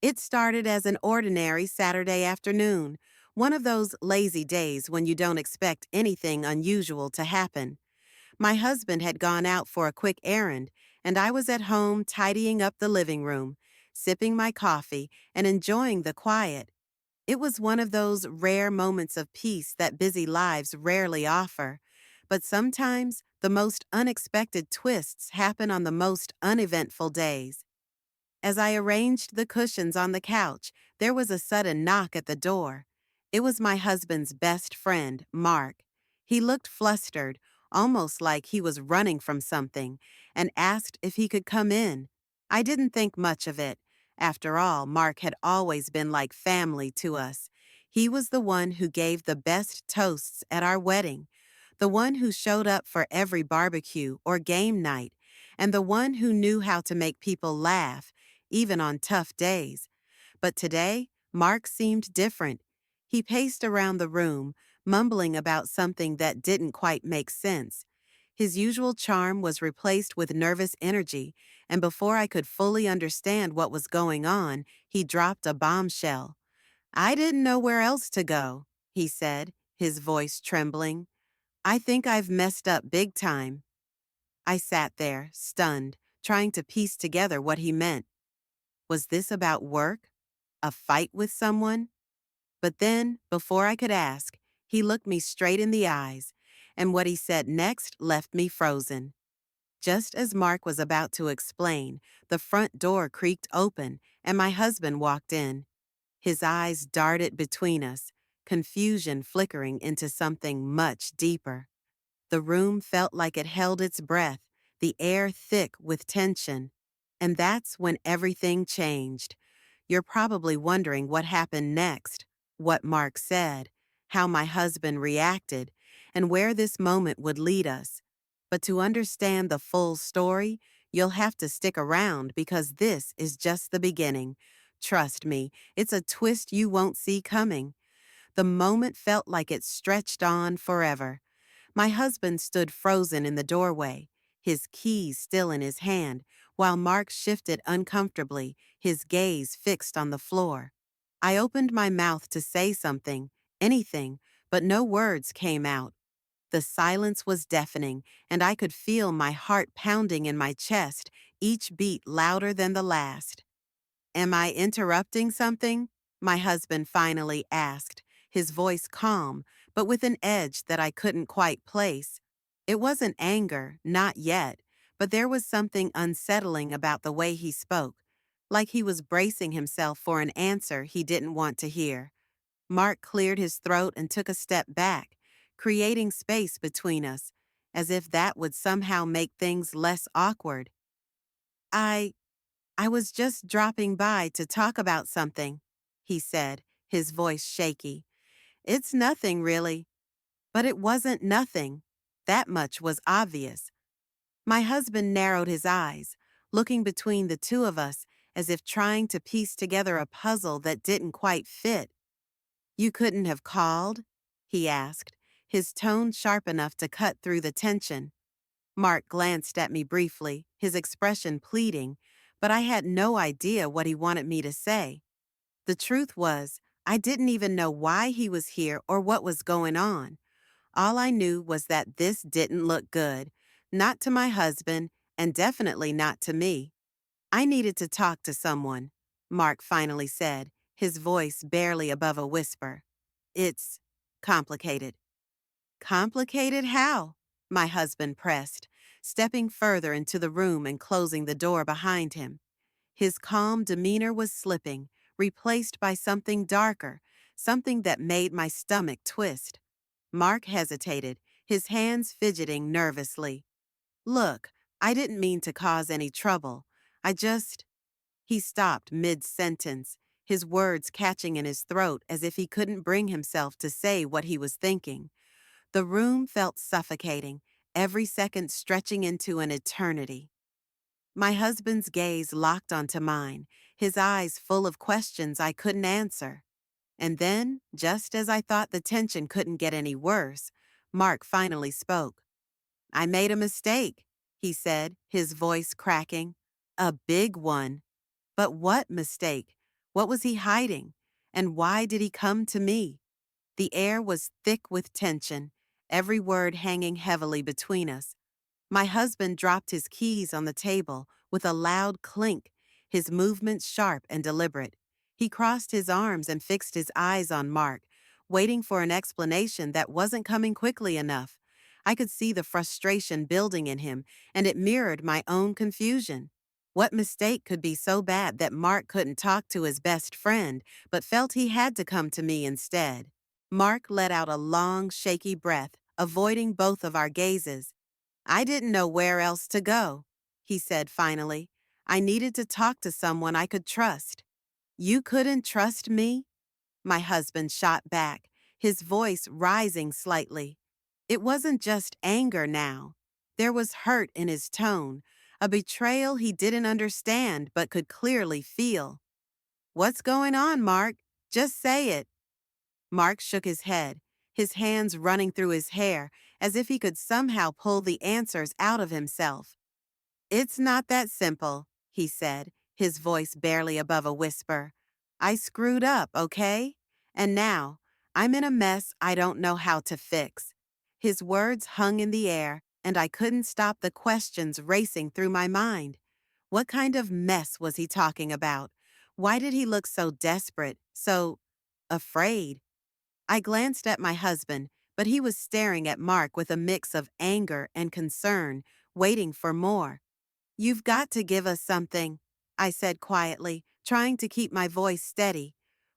It started as an ordinary Saturday afternoon, one of those lazy days when you don't expect anything unusual to happen. My husband had gone out for a quick errand, and I was at home tidying up the living room, sipping my coffee, and enjoying the quiet. It was one of those rare moments of peace that busy lives rarely offer. But sometimes the most unexpected twists happen on the most uneventful days. As I arranged the cushions on the couch, there was a sudden knock at the door. It was my husband's best friend, Mark. He looked flustered, almost like he was running from something, and asked if he could come in. I didn't think much of it. After all, Mark had always been like family to us. He was the one who gave the best toasts at our wedding, the one who showed up for every barbecue or game night, and the one who knew how to make people laugh even on tough days. But today, Mark seemed different. He paced around the room, mumbling about something that didn't quite make sense. His usual charm was replaced with nervous energy, and before I could fully understand what was going on, he dropped a bombshell. "I didn't know where else to go," he said, his voice trembling. "I think I've messed up big time." I sat there, stunned, trying to piece together what he meant. Was this about work? A fight with someone? But then, before I could ask, he looked me straight in the eyes, and what he said next left me frozen. Just as Mark was about to explain, the front door creaked open, and my husband walked in. His eyes darted between us, confusion flickering into something much deeper. The room felt like it held its breath, the air thick with tension. And that's when everything changed. You're probably wondering what happened next, what Mark said, how my husband reacted, and where this moment would lead us. But to understand the full story, you'll have to stick around because this is just the beginning. Trust me, it's a twist you won't see coming. The moment felt like it stretched on forever. My husband stood frozen in the doorway, his keys still in his hand, while Mark shifted uncomfortably, his gaze fixed on the floor. I opened my mouth to say something, anything, but no words came out. The silence was deafening, and I could feel my heart pounding in my chest, each beat louder than the last. "Am I interrupting something?" my husband finally asked, his voice calm, but with an edge that I couldn't quite place. It wasn't anger, not yet, but there was something unsettling about the way he spoke, like he was bracing himself for an answer he didn't want to hear. Mark cleared his throat and took a step back, creating space between us, as if that would somehow make things less awkward. I I was just dropping by to talk about something," he said, his voice shaky. "It's nothing, really." But it wasn't nothing. That much was obvious. My husband narrowed his eyes, looking between the two of us as if trying to piece together a puzzle that didn't quite fit. "You couldn't have called?" he asked, his tone sharp enough to cut through the tension. Mark glanced at me briefly, his expression pleading, but I had no idea what he wanted me to say. The truth was, I didn't even know why he was here or what was going on. All I knew was that this didn't look good, not to my husband, and definitely not to me. "I needed to talk to someone," Mark finally said, his voice barely above a whisper. "It's complicated." "Complicated how?" my husband pressed, stepping further into the room and closing the door behind him. His calm demeanor was slipping, replaced by something darker, something that made my stomach twist. Mark hesitated, his hands fidgeting nervously. "Look, I didn't mean to cause any trouble. I just—" He stopped mid-sentence, his words catching in his throat as if he couldn't bring himself to say what he was thinking. The room felt suffocating, every second stretching into an eternity. My husband's gaze locked onto mine, his eyes full of questions I couldn't answer. And then, just as I thought the tension couldn't get any worse, Mark finally spoke. "I made a mistake," he said, his voice cracking. "A big one." "But what mistake? What was he hiding? And why did he come to me? The air was thick with tension, every word hanging heavily between us. My husband dropped his keys on the table with a loud clink, his movements sharp and deliberate. He crossed his arms and fixed his eyes on Mark, waiting for an explanation that wasn't coming quickly enough. I could see the frustration building in him, and it mirrored my own confusion. What mistake could be so bad that Mark couldn't talk to his best friend, but felt he had to come to me instead? Mark let out a long, shaky breath, avoiding both of our gazes. I didn't know where else to go, he said finally. I needed to talk to someone I could trust. You couldn't trust me? My husband shot back, his voice rising slightly. It wasn't just anger now. There was hurt in his tone, a betrayal he didn't understand but could clearly feel. What's going on, Mark? Just say it. Mark shook his head, his hands running through his hair as if he could somehow pull the answers out of himself. It's not that simple, he said, his voice barely above a whisper. I screwed up, okay? And now, I'm in a mess I don't know how to fix. His words hung in the air, and I couldn't stop the questions racing through my mind. What kind of mess was he talking about? Why did he look so desperate, so afraid? I glanced at my husband, but he was staring at Mark with a mix of anger and concern, waiting for more. You've got to give us something, I said quietly, trying to keep my voice steady.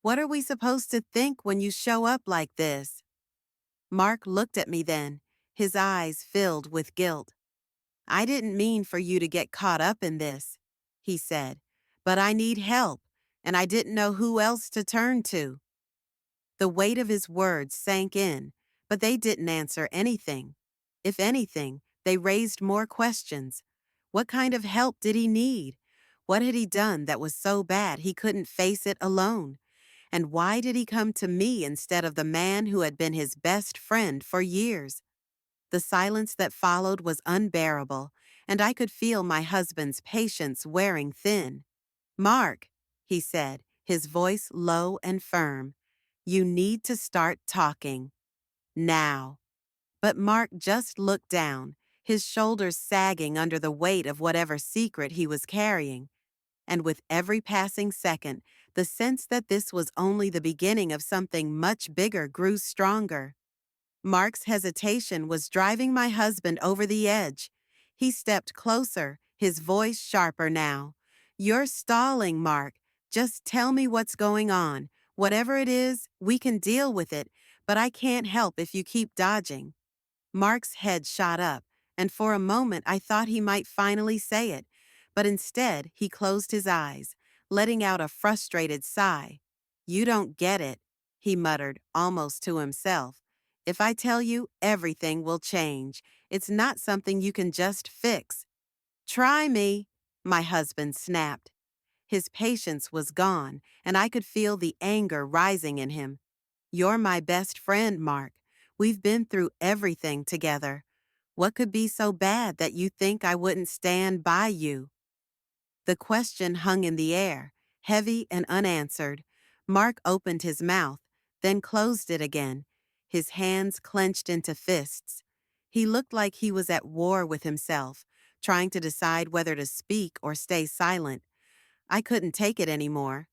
What are we supposed to think when you show up like this? Mark looked at me then, his eyes filled with guilt. I didn't mean for you to get caught up in this, he said, but I need help, and I didn't know who else to turn to. The weight of his words sank in, but they didn't answer anything. If anything, they raised more questions. What kind of help did he need? What had he done that was so bad he couldn't face it alone? And why did he come to me instead of the man who had been his best friend for years? The silence that followed was unbearable, and I could feel my husband's patience wearing thin. Mark, he said, his voice low and firm, you need to start talking. Now. But Mark just looked down, his shoulders sagging under the weight of whatever secret he was carrying. And with every passing second, the sense that this was only the beginning of something much bigger grew stronger. Mark's hesitation was driving my husband over the edge. He stepped closer, his voice sharper now. You're stalling, Mark. Just tell me what's going on. Whatever it is, we can deal with it, but I can't help if you keep dodging. Mark's head shot up, and for a moment I thought he might finally say it, but instead he closed his eyes, letting out a frustrated sigh. You don't get it, he muttered, almost to himself. If I tell you, everything will change. It's not something you can just fix. Try me, my husband snapped. His patience was gone, and I could feel the anger rising in him. You're my best friend, Mark. We've been through everything together. What could be so bad that you think I wouldn't stand by you? The question hung in the air, heavy and unanswered. Mark opened his mouth, then closed it again, his hands clenched into fists. He looked like he was at war with himself, trying to decide whether to speak or stay silent. I couldn't take it anymore.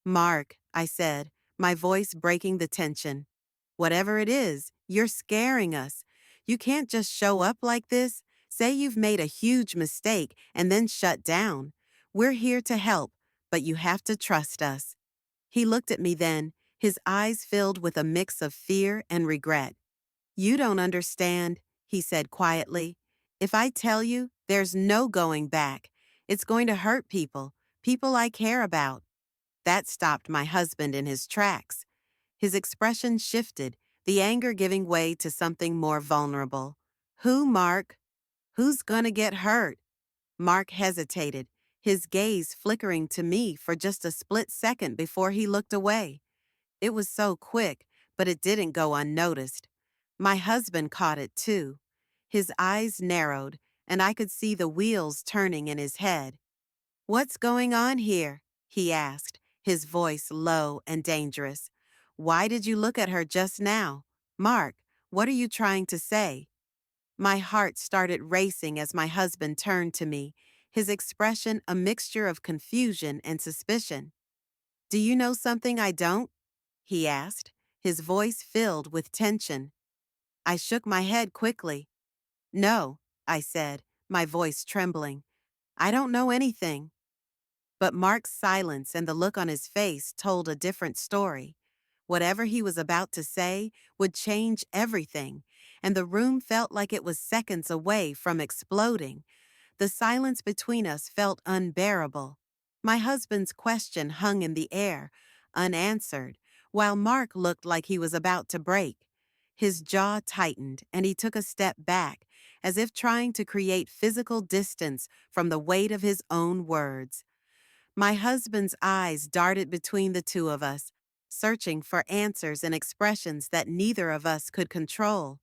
Mark, I said, my voice breaking the tension. Whatever it is, you're scaring us. You can't just show up like this, say you've made a huge mistake, and then shut down. We're here to help, but you have to trust us. He looked at me then, his eyes filled with a mix of fear and regret. You don't understand, he said quietly. If I tell you, there's no going back. It's going to hurt people, people I care about. That stopped my husband in his tracks. His expression shifted, the anger giving way to something more vulnerable. Who, Mark? Who's gonna get hurt? Mark hesitated, his gaze flickering to me for just a split second before he looked away. It was so quick, but it didn't go unnoticed. My husband caught it too. His eyes narrowed, and I could see the wheels turning in his head. What's going on here? He asked, his voice low and dangerous. Why did you look at her just now? Mark, what are you trying to say? My heart started racing as my husband turned to me, his expression a mixture of confusion and suspicion. Do you know something I don't? He asked, his voice filled with tension. I shook my head quickly. No, I said, my voice trembling. I don't know anything. But Mark's silence and the look on his face told a different story. Whatever he was about to say would change everything, and the room felt like it was seconds away from exploding. The silence between us felt unbearable. My husband's question hung in the air, unanswered, while Mark looked like he was about to break. His jaw tightened, and he took a step back, as if trying to create physical distance from the weight of his own words. My husband's eyes darted between the two of us, searching for answers and expressions that neither of us could control.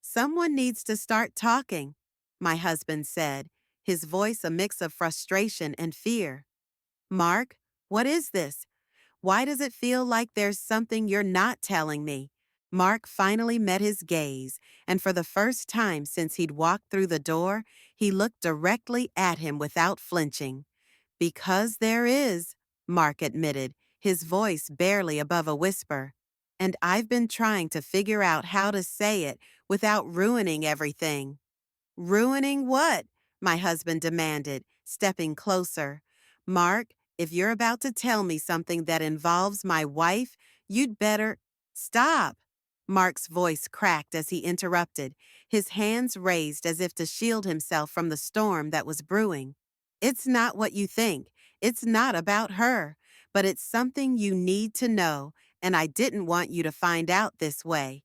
Someone needs to start talking, my husband said, his voice a mix of frustration and fear. Mark, what is this? Why does it feel like there's something you're not telling me? Mark finally met his gaze, and for the first time since he'd walked through the door, he looked directly at him without flinching. Because there is, Mark admitted, his voice barely above a whisper. And I've been trying to figure out how to say it without ruining everything. Ruining what? My husband demanded, stepping closer. Mark, if you're about to tell me something that involves my wife, you'd better stop. Mark's voice cracked as he interrupted, his hands raised as if to shield himself from the storm that was brewing. It's not what you think. It's not about her. But it's something you need to know, and I didn't want you to find out this way.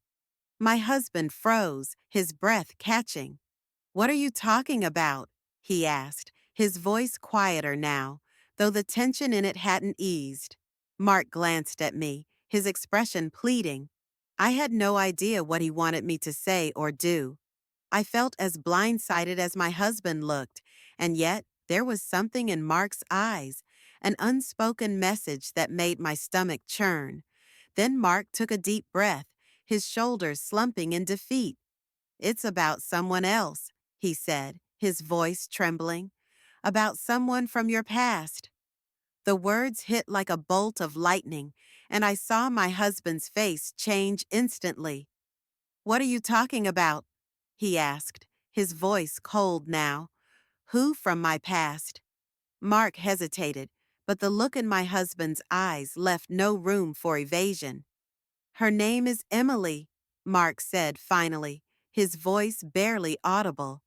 My husband froze, his breath catching. What are you talking about? He asked, his voice quieter now, though the tension in it hadn't eased. Mark glanced at me, his expression pleading. I had no idea what he wanted me to say or do. I felt as blindsided as my husband looked, and yet there was something in Mark's eyes, an unspoken message that made my stomach churn. Then Mark took a deep breath, his shoulders slumping in defeat. It's about someone else, he said, his voice trembling. About someone from your past. The words hit like a bolt of lightning, and I saw my husband's face change instantly. What are you talking about? He asked, his voice cold now. Who from my past? Mark hesitated, but the look in my husband's eyes left no room for evasion. Her name is Emily, Mark said finally, his voice barely audible.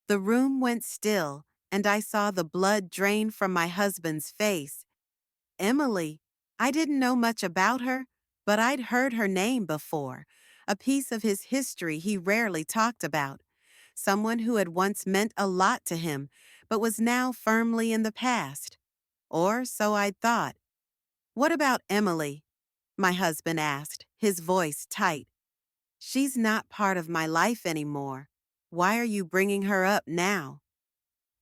The room went still, and I saw the blood drain from my husband's face. Emily. I didn't know much about her, but I'd heard her name before, a piece of his history he rarely talked about. Someone who had once meant a lot to him, but was now firmly in the past. Or so I'd thought. What about Emily? My husband asked, his voice tight. She's not part of my life anymore. Why are you bringing her up now?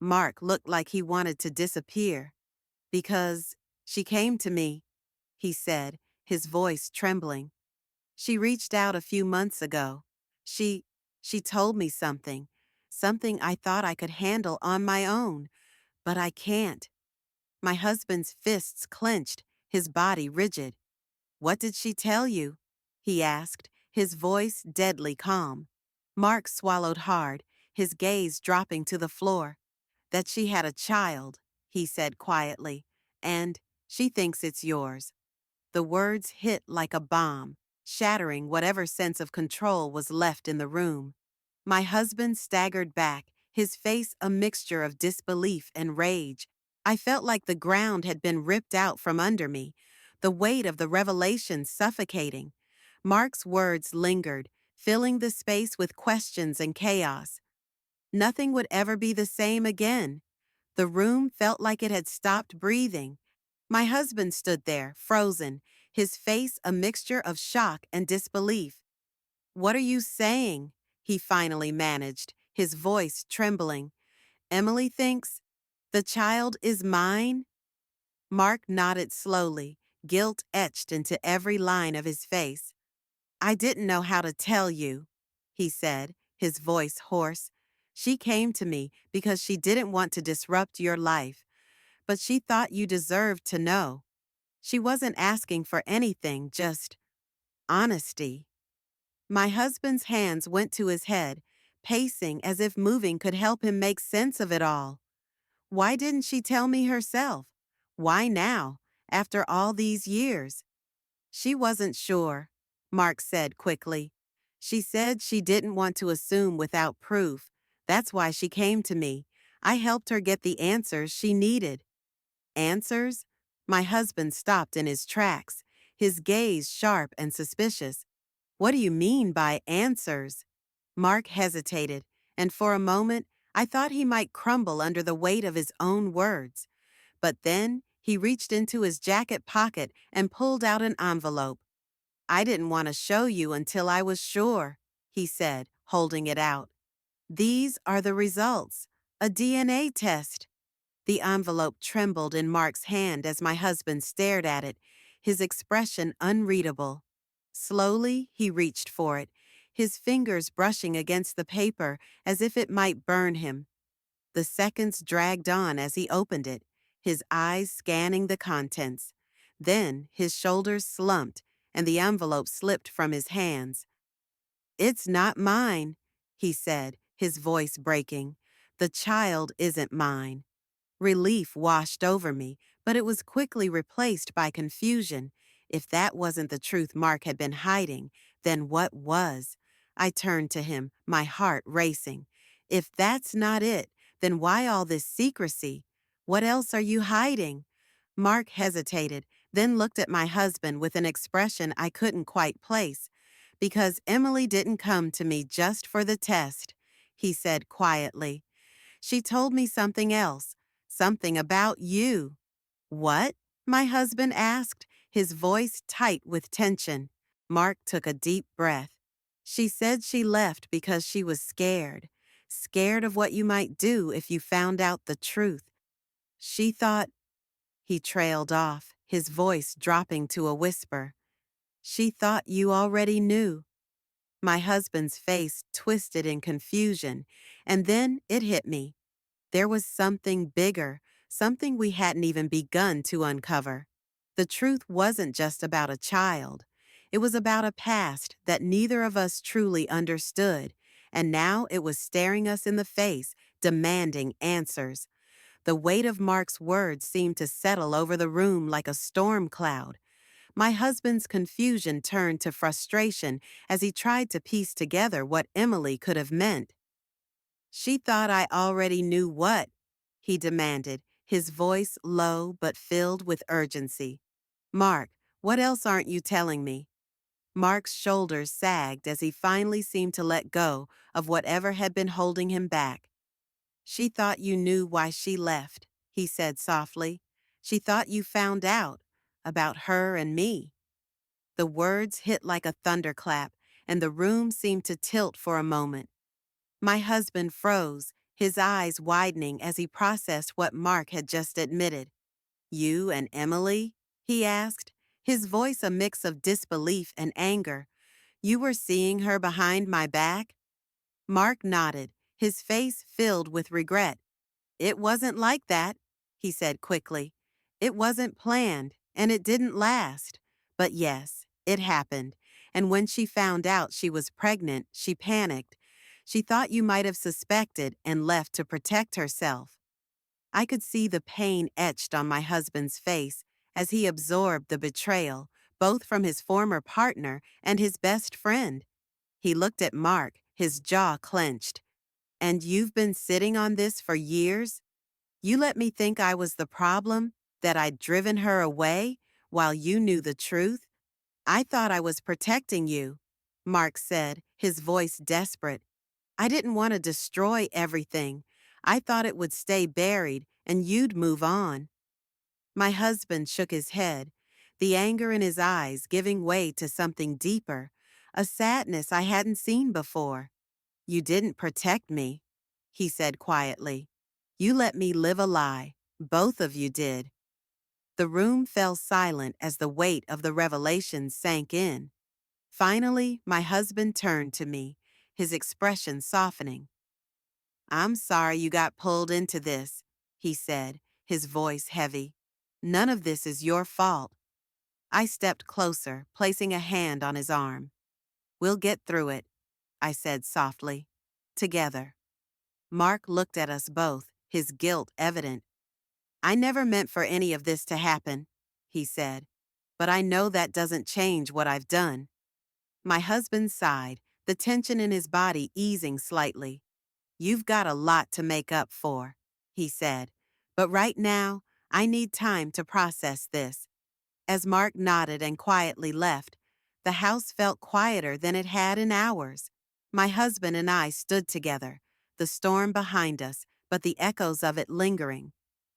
Mark looked like he wanted to disappear. Because she came to me, he said, his voice trembling. She reached out a few months ago. She, she told me something I thought I could handle on my own, but I can't. My husband's fists clenched, his body rigid. What did she tell you? He asked, his voice deadly calm. Mark swallowed hard, his gaze dropping to the floor. That she had a child, he said quietly, and she thinks it's yours. The words hit like a bomb, shattering whatever sense of control was left in the room. My husband staggered back, his face a mixture of disbelief and rage. I felt like the ground had been ripped out from under me, the weight of the revelation suffocating. Mark's words lingered, filling the space with questions and chaos. Nothing would ever be the same again. The room felt like it had stopped breathing. My husband stood there, frozen, his face a mixture of shock and disbelief. What are you saying? He finally managed, his voice trembling. Emily thinks the child is mine? Mark nodded slowly, guilt etched into every line of his face. I didn't know how to tell you, he said, his voice hoarse. She came to me because she didn't want to disrupt your life, but she thought you deserved to know. She wasn't asking for anything, just honesty. My husband's hands went to his head, pacing as if moving could help him make sense of it all. Why didn't she tell me herself? Why now, after all these years? She wasn't sure, Mark said quickly. She said she didn't want to assume without proof. That's why she came to me. I helped her get the answers she needed. Answers? My husband stopped in his tracks, his gaze sharp and suspicious. What do you mean by answers? Mark hesitated, and for a moment I thought he might crumble under the weight of his own words. But then he reached into his jacket pocket and pulled out an envelope. I didn't want to show you until I was sure, he said, holding it out. These are the results. A DNA test. The envelope trembled in Mark's hand as my husband stared at it, his expression unreadable. Slowly, he reached for it, his fingers brushing against the paper as if it might burn him. The seconds dragged on as he opened it, his eyes scanning the contents. Then his shoulders slumped and the envelope slipped from his hands. It's not mine, he said, his voice breaking. The child isn't mine. Relief washed over me, but it was quickly replaced by confusion. If that wasn't the truth Mark had been hiding, then what was? I turned to him, my heart racing. If that's not it, then why all this secrecy? What else are you hiding? Mark hesitated, then looked at my husband with an expression I couldn't quite place. Because Emily didn't come to me just for the test, he said quietly. She told me something else, something about you. What? My husband asked, his voice tight with tension. Mark took a deep breath. She said she left because she was scared. Scared of what you might do if you found out the truth. She thought, he trailed off, his voice dropping to a whisper. She thought you already knew. My husband's face twisted in confusion, and then it hit me. There was something bigger, something we hadn't even begun to uncover. The truth wasn't just about a child. It was about a past that neither of us truly understood, and now it was staring us in the face, demanding answers. The weight of Mark's words seemed to settle over the room like a storm cloud. My husband's confusion turned to frustration as he tried to piece together what Emily could have meant. She thought I already knew what, he demanded, his voice low but filled with urgency. Mark, what else aren't you telling me? Mark's shoulders sagged as he finally seemed to let go of whatever had been holding him back. She thought you knew why she left, he said softly. She thought you found out about her and me. The words hit like a thunderclap, and the room seemed to tilt for a moment. My husband froze, his eyes widening as he processed what Mark had just admitted. You and Emily? He asked, his voice a mix of disbelief and anger. You were seeing her behind my back? Mark nodded, his face filled with regret. It wasn't like that, he said quickly. It wasn't planned, and it didn't last. But yes, it happened. And when she found out she was pregnant, she panicked. She thought you might have suspected and left to protect herself. I could see the pain etched on my husband's face as he absorbed the betrayal, both from his former partner and his best friend. He looked at Mark, his jaw clenched. And you've been sitting on this for years? You let me think I was the problem, that I'd driven her away, while you knew the truth? I thought I was protecting you, Mark said, his voice desperate. I didn't want to destroy everything. I thought it would stay buried and you'd move on. My husband shook his head, the anger in his eyes giving way to something deeper, a sadness I hadn't seen before. You didn't protect me, he said quietly. You let me live a lie. Both of you did. The room fell silent as the weight of the revelation sank in. Finally, my husband turned to me, his expression softening. "I'm sorry you got pulled into this," he said, his voice heavy. "None of this is your fault." I stepped closer, placing a hand on his arm. "We'll get through it," I said softly. "Together." Mark looked at us both, his guilt evident. "I never meant for any of this to happen," he said, "but I know that doesn't change what I've done." My husband sighed, the tension in his body easing slightly. "You've got a lot to make up for," he said, "but right now, I need time to process this." As Mark nodded and quietly left, the house felt quieter than it had in hours. My husband and I stood together, the storm behind us, but the echoes of it lingering.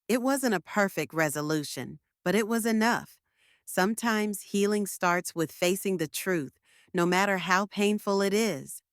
It wasn't a perfect resolution, but it was enough. Sometimes healing starts with facing the truth, no matter how painful it is.